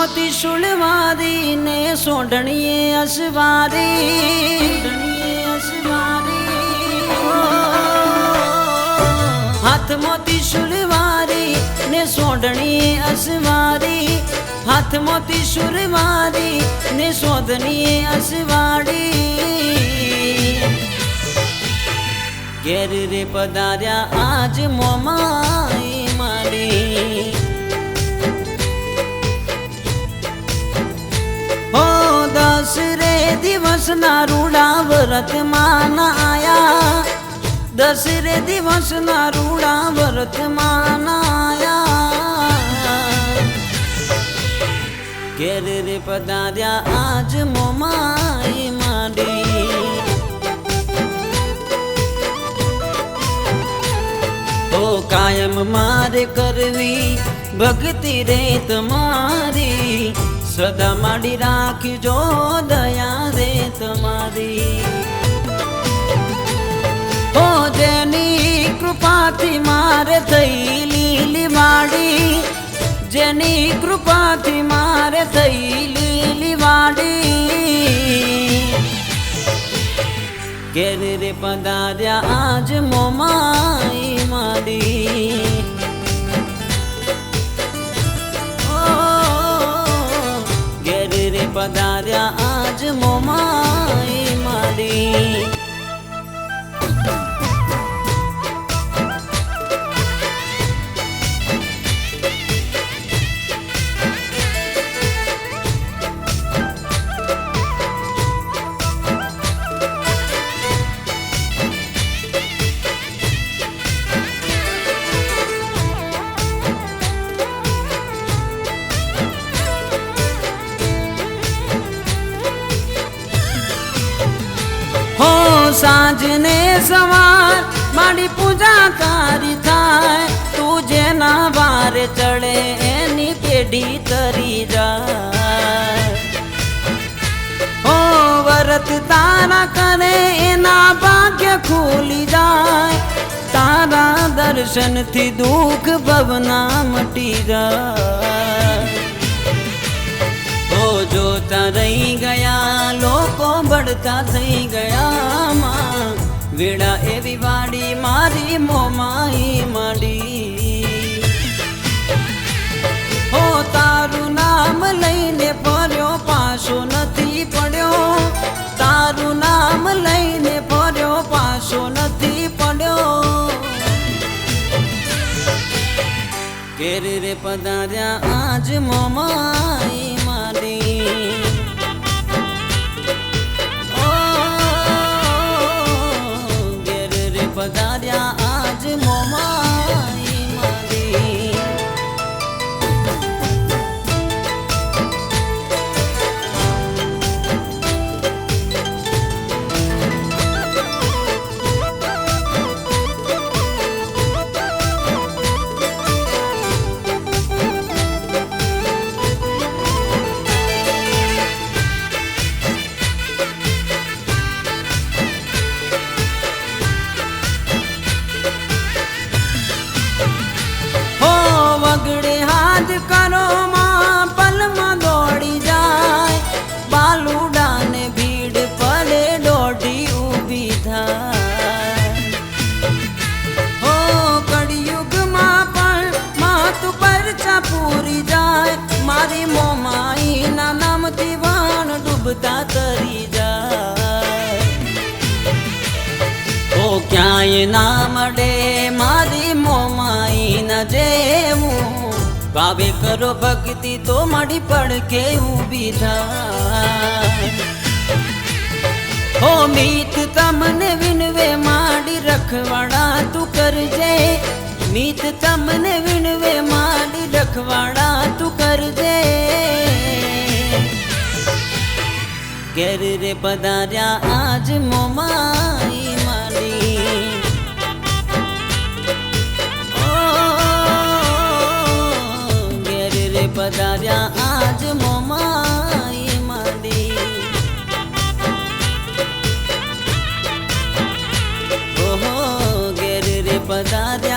मोती शुलवारी ने सोडणिए असवारी हाथ मोती शुलवारी ने सोडणिए असवारी हाथ मोती शुलवारी ने सोधनिए असवाड़ी घेर रे पधार्या आज मोमाई मारी हो दसरे दिवस ना रूड़ा व्रत मान आया दसरे दिवस ना रूड़ा व्रत मान आया घेर रे पधार्या आज मोमाई मारी ओ कायम मारे करवी भक्ति रे तमारी सदा माड़ी राखी जो दया रे तमारी ओ जेनी कृपा थी मारे थई लीली वाड़ी जेनी कृपा थी मारे थई लीली वाड़ी घेर रे पधार्या आज मोमाई मारी ओ घेर रे पधार्या आज मोमाई मारी हो सांजने सवार माड़ी पूजा कारी थाय तू जेना वार चढ़े एनी पेढ़ी तरी जाए हो व्रत तारा करे एना भाग्य खुली जाए तारा दर्शन थी दुख भवना मटी जाए ओ जोता रही गया लोको बढ़ता थई गया मां वेड़ा एवी वाड़ी मारी मोमाई माड़ी हो तारू नाम लईने पर्यो पासो नथी पड्यो तारू नाम लईने पर्यो पासो नथी पड्यो घेर रे पधार्या आज मोमाई मारी ओ घेर रे पधार्या आज मोमाई मारी वगड़े हाथ करो मां पल में दौड़ी जाए बालूडा ने भीड़ पड़े डोडी उभी था हो कड़युग मां पर मां तू परचा पूरी जाए मारी मोमाई ना नाम दीवान डूबता तरी जाए ओ क्या ये नाम डे मारी मोमाई न जेवू भावे करो भक्ति तो मड़ी पड़ के उभी था हो मीत तमने विनवे माड़ी रखवाड़ा तू कर जे मीत तमने विनवे माड़ी रखवाड़ा तू कर जे घेर रे पधार्या आज मोमाई मारी पधार्या आज मोमाई मारी ओहो घेर रे पधार्या